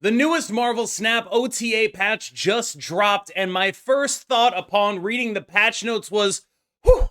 The newest Marvel Snap OTA patch just dropped, and my first thought upon reading the patch notes was, whew,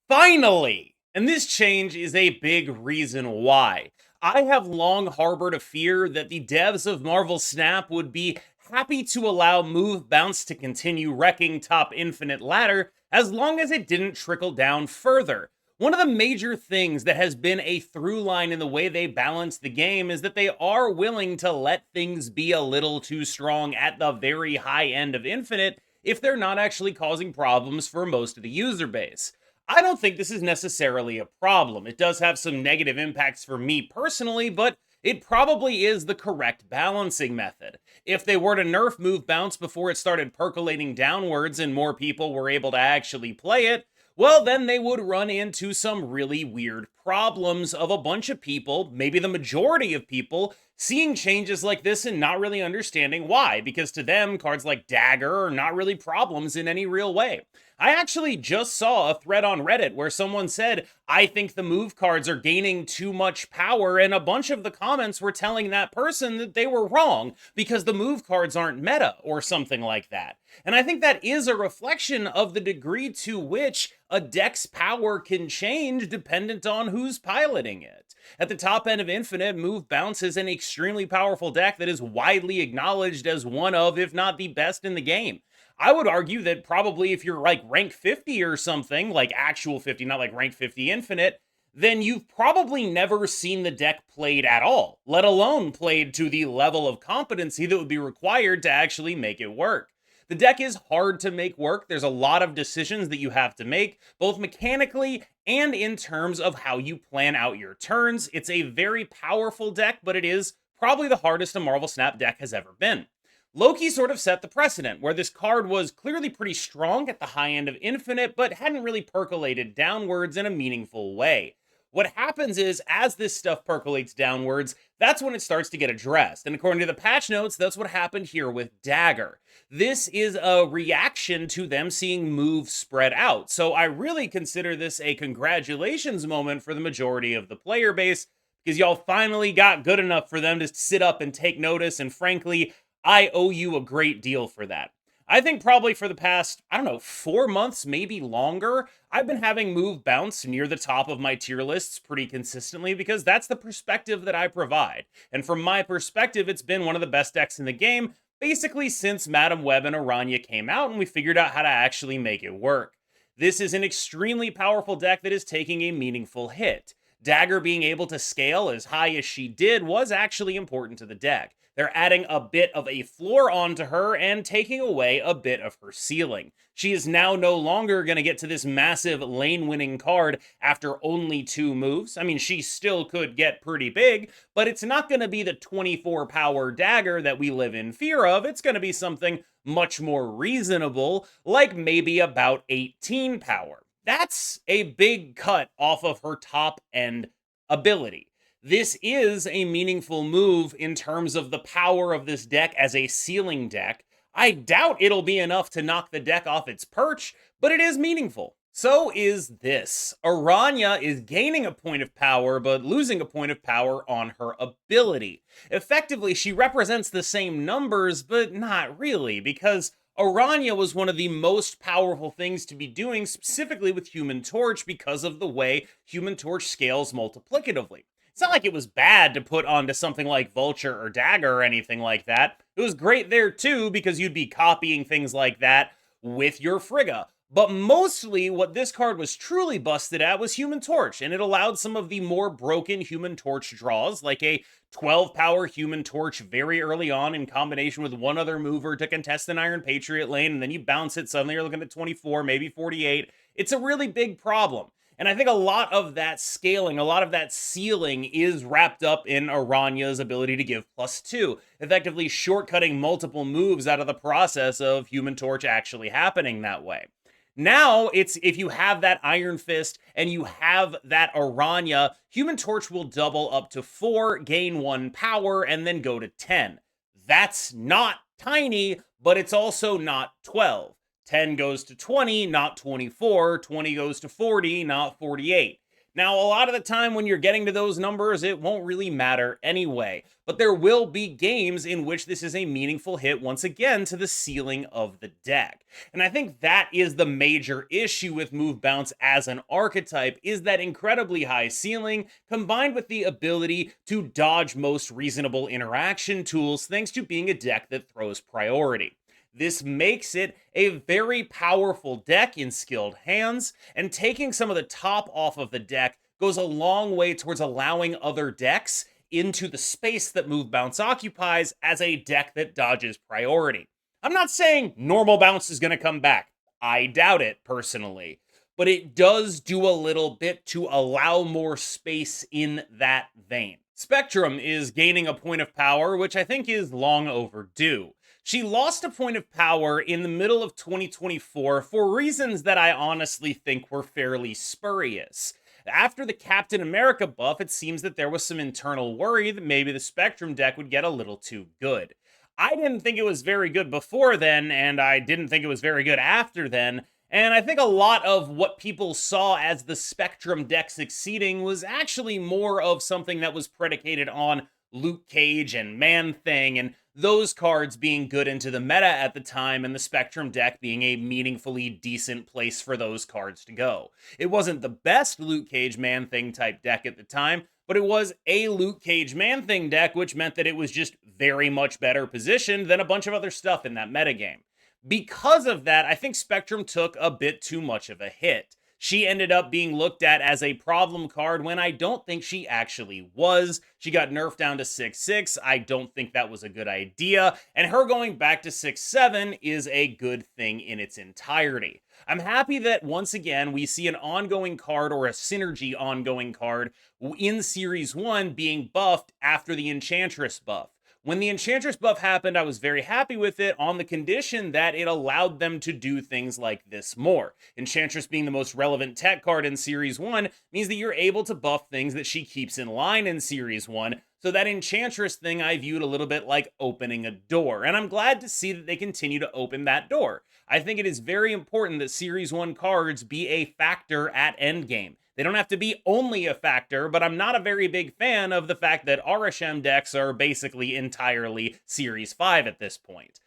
finally! And this change is a big reason why. I have long harbored a fear that the devs of Marvel Snap would be happy to allow move bounce to continue wrecking top infinite ladder as long as it didn't trickle down further. One of the major things that has been a through line in the way they balance the game is that they are willing to let things be a little too strong at the very high end of Infinite if they're not actually causing problems for most of the user base. I don't think this is necessarily a problem. It does have some negative impacts for me personally, but it probably is the correct balancing method. If they were to nerf move bounce before it started percolating downwards and more people were able to actually play it, well, then they would run into some really weird problems of a bunch of people, maybe the majority of people, seeing changes like this and not really understanding why, because to them, cards like Dagger are not really problems in any real way. I actually just saw a thread on Reddit where someone said, I think the move cards are gaining too much power, and a bunch of the comments were telling that person that they were wrong because the move cards aren't meta or something like that. And I think that is a reflection of the degree to which a deck's power can change dependent on who's piloting it. At the top end of Infinite, Move Bounce is an extremely powerful deck that is widely acknowledged as one of, if not the best in the game. I would argue that probably if you're like rank 50 or something, like actual 50, not like rank 50 Infinite, then you've probably never seen the deck played at all, let alone played to the level of competency that would be required to actually make it work. The deck is hard to make work. There's a lot of decisions that you have to make, both mechanically and in terms of how you plan out your turns. It's a very powerful deck, but it is probably the hardest a Marvel Snap deck has ever been. Loki sort of set the precedent, where this card was clearly pretty strong at the high end of Infinite, but hadn't really percolated downwards in a meaningful way. What happens is, as this stuff percolates downwards, that's when it starts to get addressed. And according to the patch notes, that's what happened here with Dagger. This is a reaction to them seeing moves spread out. So I really consider this a congratulations moment for the majority of the player base, because y'all finally got good enough for them to sit up and take notice, and frankly, I owe you a great deal for that. I think probably for the past, 4 months, maybe longer, I've been having move bounce near the top of my tier lists pretty consistently because that's the perspective that I provide. And from my perspective, it's been one of the best decks in the game, basically since Madam Web and Aranya came out and we figured out how to actually make it work. This is an extremely powerful deck that is taking a meaningful hit. Dagger being able to scale as high as she did was actually important to the deck. They're adding a bit of a floor onto her and taking away a bit of her ceiling. She is now no longer going to get to this massive lane-winning card after only 2 moves. I mean, she still could get pretty big, but it's not going to be the 24-power Dagger that we live in fear of. It's going to be something much more reasonable, like maybe about 18 power. That's a big cut off of her top-end ability. This is a meaningful move in terms of the power of this deck as a ceiling deck. I doubt it'll be enough to knock the deck off its perch, but it is meaningful. So is this. Aranya is gaining a point of power, but losing a point of power on her ability. Effectively, she represents the same numbers, but not really, because Aranya was one of the most powerful things to be doing specifically with Human Torch because of the way Human Torch scales multiplicatively. It's not like it was bad to put onto something like Vulture or Dagger or anything like that. It was great there too because you'd be copying things like that with your Frigga. But mostly what this card was truly busted at was Human Torch, and it allowed some of the more broken Human Torch draws, like a 12-power Human Torch very early on in combination with one other mover to contest an Iron Patriot lane, and then you bounce it, suddenly you're looking at 24, maybe 48. It's a really big problem. And I think a lot of that scaling, a lot of that ceiling is wrapped up in Aranya's ability to give +2, effectively shortcutting multiple moves out of the process of Human Torch actually happening that way. Now, it's if you have that Iron Fist and you have that Aranya, Human Torch will double up to 4, gain 1 power, and then go to 10. That's not tiny, but it's also not 12. 10 goes to 20, not 24. 20 goes to 40, not 48. Now, a lot of the time when you're getting to those numbers, it won't really matter anyway, but there will be games in which this is a meaningful hit once again to the ceiling of the deck. And I think that is the major issue with move bounce as an archetype, is that incredibly high ceiling combined with the ability to dodge most reasonable interaction tools thanks to being a deck that throws priority. This makes it a very powerful deck in skilled hands, and taking some of the top off of the deck goes a long way towards allowing other decks into the space that Move Bounce occupies as a deck that dodges priority. I'm not saying normal bounce is going to come back. I doubt it, personally. But it does do a little bit to allow more space in that vein. Spectrum is gaining a point of power, which I think is long overdue. She lost a point of power in the middle of 2024 for reasons that I honestly think were fairly spurious. After the Captain America buff, it seems that there was some internal worry that maybe the Spectrum deck would get a little too good. I didn't think it was very good before then, and I didn't think it was very good after then, and I think a lot of what people saw as the Spectrum deck succeeding was actually more of something that was predicated on Luke Cage and Man-Thing, and those cards being good into the meta at the time, and the Spectrum deck being a meaningfully decent place for those cards to go. It wasn't the best Luke Cage Man-Thing type deck at the time, but it was a Luke Cage Man-Thing deck, which meant that it was just very much better positioned than a bunch of other stuff in that metagame. Because of that, I think Spectrum took a bit too much of a hit. She ended up being looked at as a problem card when I don't think she actually was. She got nerfed down to 6/6. I don't think that was a good idea. And her going back to 6/7 is a good thing in its entirety. I'm happy that once again we see an ongoing card or a synergy ongoing card in Series 1 being buffed after the Enchantress buff. When the Enchantress buff happened, I was very happy with it on the condition that it allowed them to do things like this more. Enchantress being the most relevant tech card in Series 1 means that you're able to buff things that she keeps in line in Series 1, so that Enchantress thing I viewed a little bit like opening a door, and I'm glad to see that they continue to open that door. I think it is very important that Series 1 cards be a factor at endgame. They don't have to be only a factor, but I'm not a very big fan of the fact that RSM decks are basically entirely Series 5 at this point.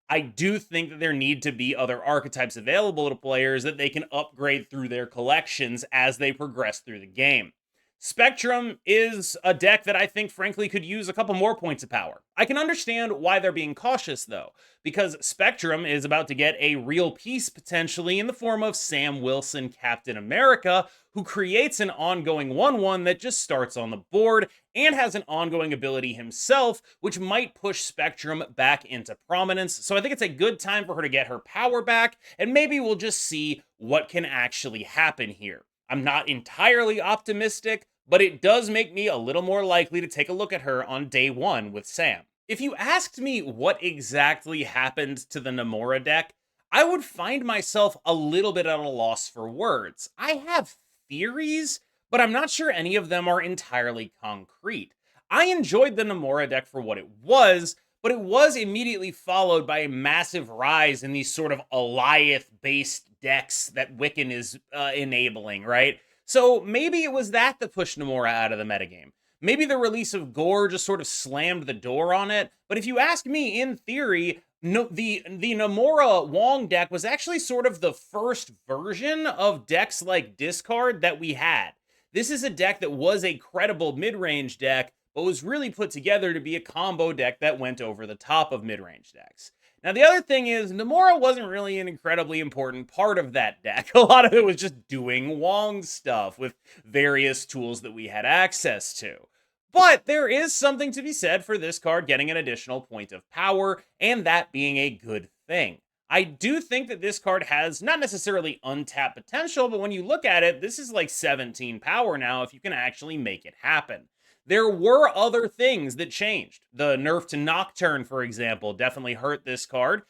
I do think that there need to be other archetypes available to players that they can upgrade through their collections as they progress through the game. Spectrum is a deck that I think, frankly, could use a couple more points of power. I can understand why they're being cautious, though, because Spectrum is about to get a real piece, potentially, in the form of Sam Wilson, Captain America, who creates an ongoing 1/1 that just starts on the board and has an ongoing ability himself, which might push Spectrum back into prominence. So I think it's a good time for her to get her power back, and maybe we'll just see what can actually happen here. I'm not entirely optimistic, but it does make me a little more likely to take a look at her on day one with Sam. If you asked me what exactly happened to the Namora deck, I would find myself a little bit at a loss for words. I have theories, but I'm not sure any of them are entirely concrete. I enjoyed the Namora deck for what it was, but it was immediately followed by a massive rise in these sort of Goliath-based decks that Wiccan is enabling, right? So maybe it was that pushed Namora out of the metagame. Maybe the release of Gore just sort of slammed the door on it, but if you ask me, in theory, no, the Namora Wong deck was actually sort of the first version of decks like Discard that we had. This is a deck that was a credible mid-range deck, but was really put together to be a combo deck that went over the top of mid-range decks. Now, the other thing is, Namora wasn't really an incredibly important part of that deck. A lot of it was just doing Wong stuff with various tools that we had access to. But there is something to be said for this card getting an additional point of power, and that being a good thing. I do think that this card has not necessarily untapped potential, but when you look at it, this is like 17 power now if you can actually make it happen. There were other things that changed. The nerf to Nocturne, for example, definitely hurt this card.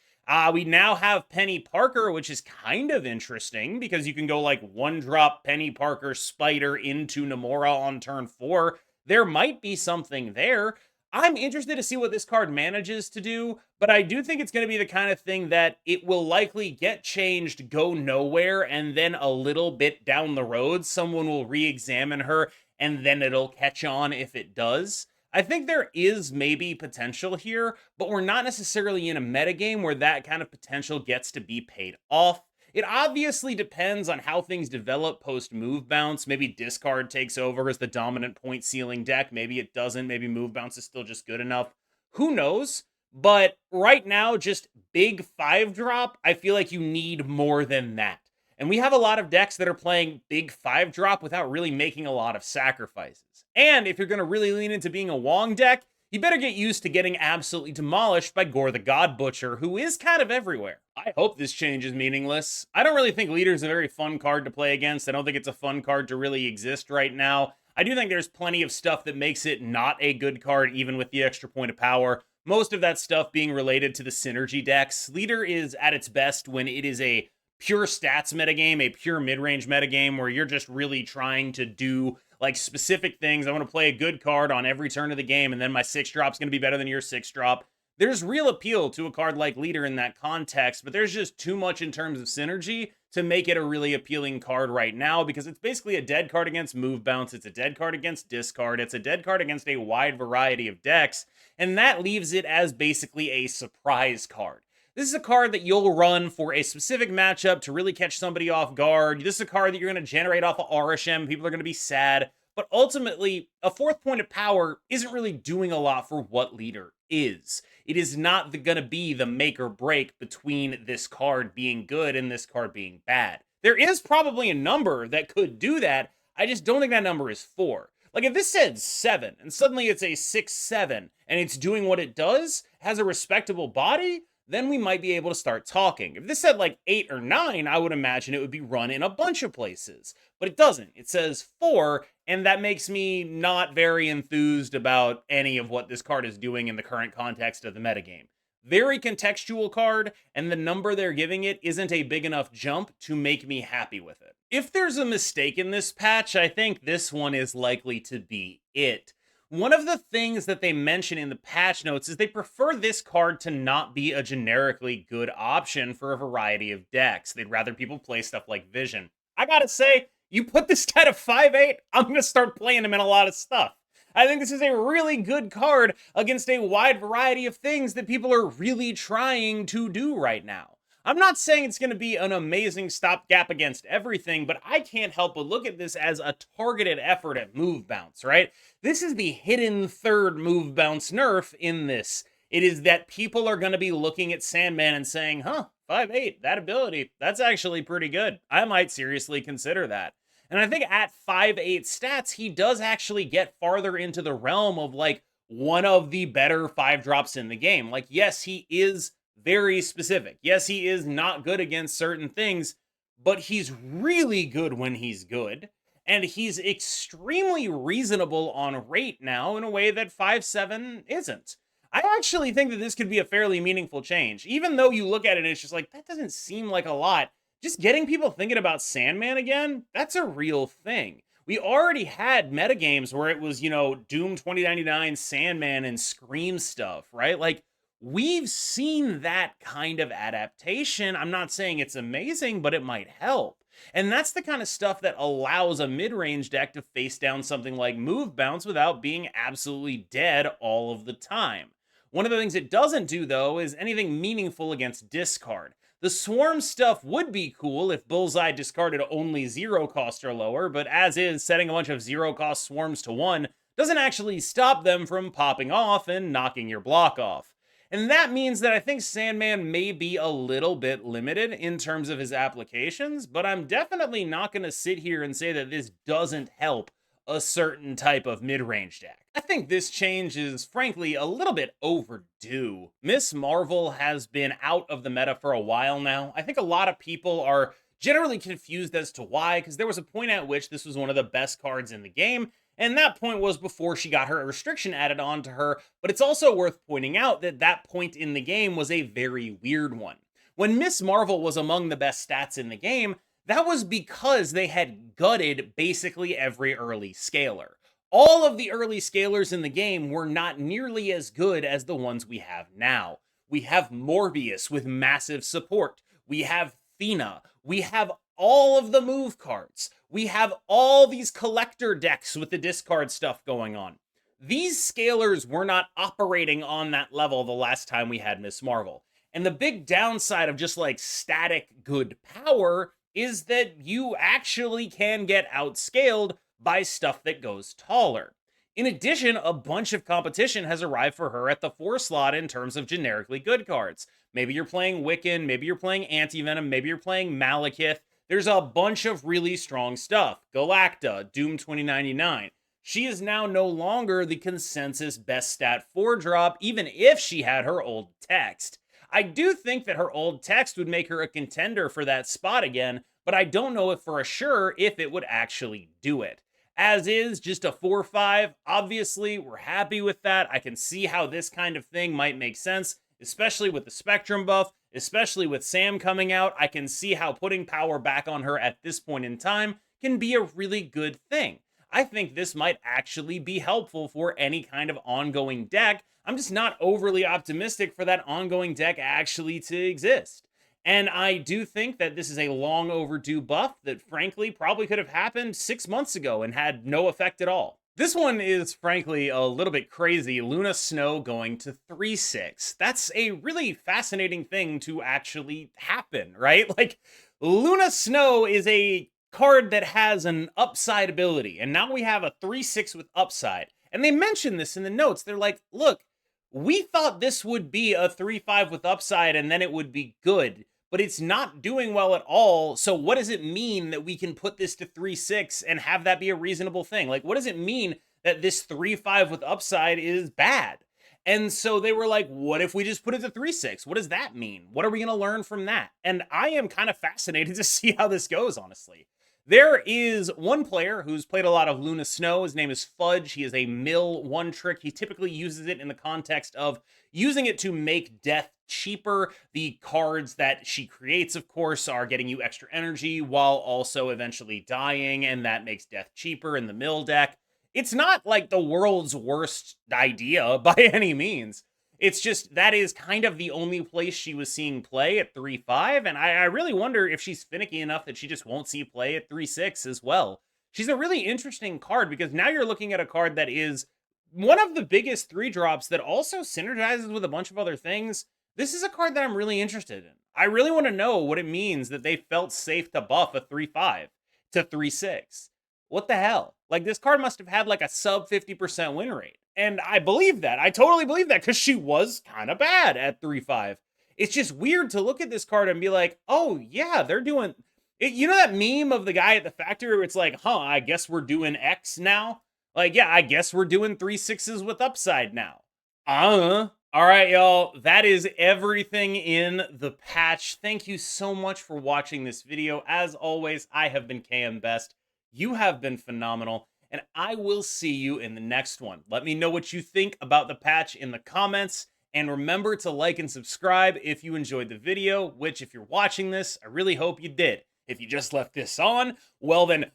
We now have Penny Parker, which is kind of interesting because you can go like 1-drop Penny Parker Spider into Namora on turn 4. There might be something there. I'm interested to see what this card manages to do, but I do think it's going to be the kind of thing that it will likely get changed, go nowhere, and then a little bit down the road, someone will re-examine her, and then it'll catch on if it does. I think there is maybe potential here, but we're not necessarily in a metagame where that kind of potential gets to be paid off. It obviously depends on how things develop post move bounce. Maybe discard takes over as the dominant point ceiling deck. Maybe it doesn't. Maybe move bounce is still just good enough. Who knows? But right now, just big 5-drop, I feel like you need more than that. And we have a lot of decks that are playing big 5-drop without really making a lot of sacrifices. And if you're going to really lean into being a Wong deck, you better get used to getting absolutely demolished by Gore the God Butcher, who is kind of everywhere. I hope this change is meaningless. I don't really think Leader's a very fun card to play against. I don't think it's a fun card to really exist right now. I do think there's plenty of stuff that makes it not a good card, even with the extra point of power. Most of that stuff being related to the synergy decks. Leader is at its best when it is a pure stats metagame, a pure mid-range metagame where you're just really trying to do like specific things. I want to play a good card on every turn of the game, and then my 6-drop's going to be better than your 6-drop. There's real appeal to a card like Leader in that context, but there's just too much in terms of synergy to make it a really appealing card right now, because it's basically a dead card against move bounce, it's a dead card against discard, it's a dead card against a wide variety of decks, and that leaves it as basically a surprise card. This is a card that you'll run for a specific matchup to really catch somebody off guard. This is a card that you're going to generate off of Arishem. People are going to be sad. But ultimately, a 4th point of power isn't really doing a lot for what Leader is. It is not going to be the make or break between this card being good and this card being bad. There is probably a number that could do that. I just don't think that number is 4. Like, if this said 7, and suddenly it's a 6-7, and it's doing what it does, has a respectable body, then we might be able to start talking. If this said like 8 or 9, I would imagine it would be run in a bunch of places. But it doesn't. It says 4, and that makes me not very enthused about any of what this card is doing in the current context of the metagame. Very contextual card, and the number they're giving it isn't a big enough jump to make me happy with it. If there's a mistake in this patch, I think this one is likely to be it. One of the things that they mention in the patch notes is they prefer this card to not be a generically good option for a variety of decks. They'd rather people play stuff like Vision. I gotta say, you put this guy to 5-8, I'm gonna start playing him in a lot of stuff. I think this is a really good card against a wide variety of things that people are really trying to do right now. I'm not saying it's going to be an amazing stopgap against everything, but I can't help but look at this as a targeted effort at move bounce, right? This is the hidden third move bounce nerf in this. It is that people are going to be looking at Sandman and saying, 5-8, that ability, that's actually pretty good. I might seriously consider that. And I think at 5-8 stats, he does actually get farther into the realm of like one of the better 5-drops in the game. Like, yes, he is very specific. Yes, he is not good against certain things, but he's really good when he's good. And he's extremely reasonable on rate now in a way that 5-7 isn't. I actually think that this could be a fairly meaningful change. Even though you look at it and it's just like, that doesn't seem like a lot. Just getting people thinking about Sandman again, that's a real thing. We already had metagames where it was, Doom 2099, Sandman, and Scream stuff, right? Like, we've seen that kind of adaptation. I'm not saying it's amazing, but it might help. And that's the kind of stuff that allows a mid-range deck to face down something like Move Bounce without being absolutely dead all of the time. One of the things it doesn't do, though, is anything meaningful against discard. The Swarm stuff would be cool if Bullseye discarded only 0 cost or lower, but as is, setting a bunch of 0 cost Swarms to 1 doesn't actually stop them from popping off and knocking your block off. And that means that I think Sandman may be a little bit limited in terms of his applications, but I'm definitely not going to sit here and say that this doesn't help a certain type of mid-range deck. I think this change is, frankly, a little bit overdue. Miss Marvel has been out of the meta for a while now. I think a lot of people are generally confused as to why, because there was a point at which this was one of the best cards in the game, and that point was before she got her restriction added on to her, but it's also worth pointing out that that point in the game was a very weird one. When Miss Marvel was among the best stats in the game, that was because they had gutted basically every early scaler. All of the early scalers in the game were not nearly as good as the ones we have now. We have Morbius with massive support. We have Thena. We have all of the move cards. We have all these collector decks with the discard stuff going on. These scalers were not operating on that level the last time we had Miss Marvel. And the big downside of just like static good power is that you actually can get outscaled by stuff that goes taller. In addition, a bunch of competition has arrived for her at the 4 slot in terms of generically good cards. Maybe you're playing Wiccan, maybe you're playing Anti-Venom, maybe you're playing Malekith. There's a bunch of really strong stuff. Galacta, Doom 2099. She is now no longer the consensus best stat 4 drop, even if she had her old text. I do think that her old text would make her a contender for that spot again, but I don't know if for sure if it would actually do it. As is, just a 4-5, obviously, we're happy with that. I can see how this kind of thing might make sense, especially with the Spectrum buff, especially with Sam coming out. I can see how putting power back on her at this point in time can be a really good thing. I think this might actually be helpful for any kind of ongoing deck. I'm just not overly optimistic for that ongoing deck actually to exist. And I do think that this is a long overdue buff that frankly probably could have happened 6 months ago and had no effect at all. This one is frankly a little bit crazy. Luna Snow going to 3-6. That's a really fascinating thing to actually happen, right? Like, Luna Snow is a card that has an upside ability, and now we have a 3-6 with upside. And they mention this in the notes. They're like, look, we thought this would be a 3-5 with upside and then it would be good, but it's not doing well at all. So what does it mean that we can put this to 3-6 and have that be a reasonable thing? Like, what does it mean that this 3-5 with upside is bad? And so they were like, what if we just put it to 3-6? What does that mean? What are we going to learn from that? And I am kind of fascinated to see how this goes, honestly. There is one player who's played a lot of Luna Snow. His name is Fudge. He is a mill one trick. He typically uses it in the context of using it to make death cheaper. The cards that she creates, of course, are getting you extra energy while also eventually dying, and that makes death cheaper in the mill deck. It's not like the world's worst idea by any means. It's just that is kind of the only place she was seeing play at 3-5, and I really wonder if she's finicky enough that she just won't see play at 3-6 as well. She's a really interesting card because now you're looking at a card that is one of the biggest 3-drops that also synergizes with a bunch of other things. This is a card that I'm really interested in. I really want to know what it means that they felt safe to buff a 3-5 to 3-6. What the hell? Like, this card must have had like a sub 50% win rate. And I believe that. I totally believe that because she was kind of bad at 3-5. It's just weird to look at this card and be like, oh, yeah, they're doing it. You know that meme of the guy at the factory where it's like, huh, I guess we're doing X now? Like, yeah, I guess we're doing 3-6s with upside now. All right, y'all. That is everything in the patch. Thank you so much for watching this video. As always, I have been KM Best. You have been phenomenal. And I will see you in the next one. Let me know what you think about the patch in the comments. And remember to like and subscribe if you enjoyed the video, which if you're watching this, I really hope you did. If you just left this on, well then,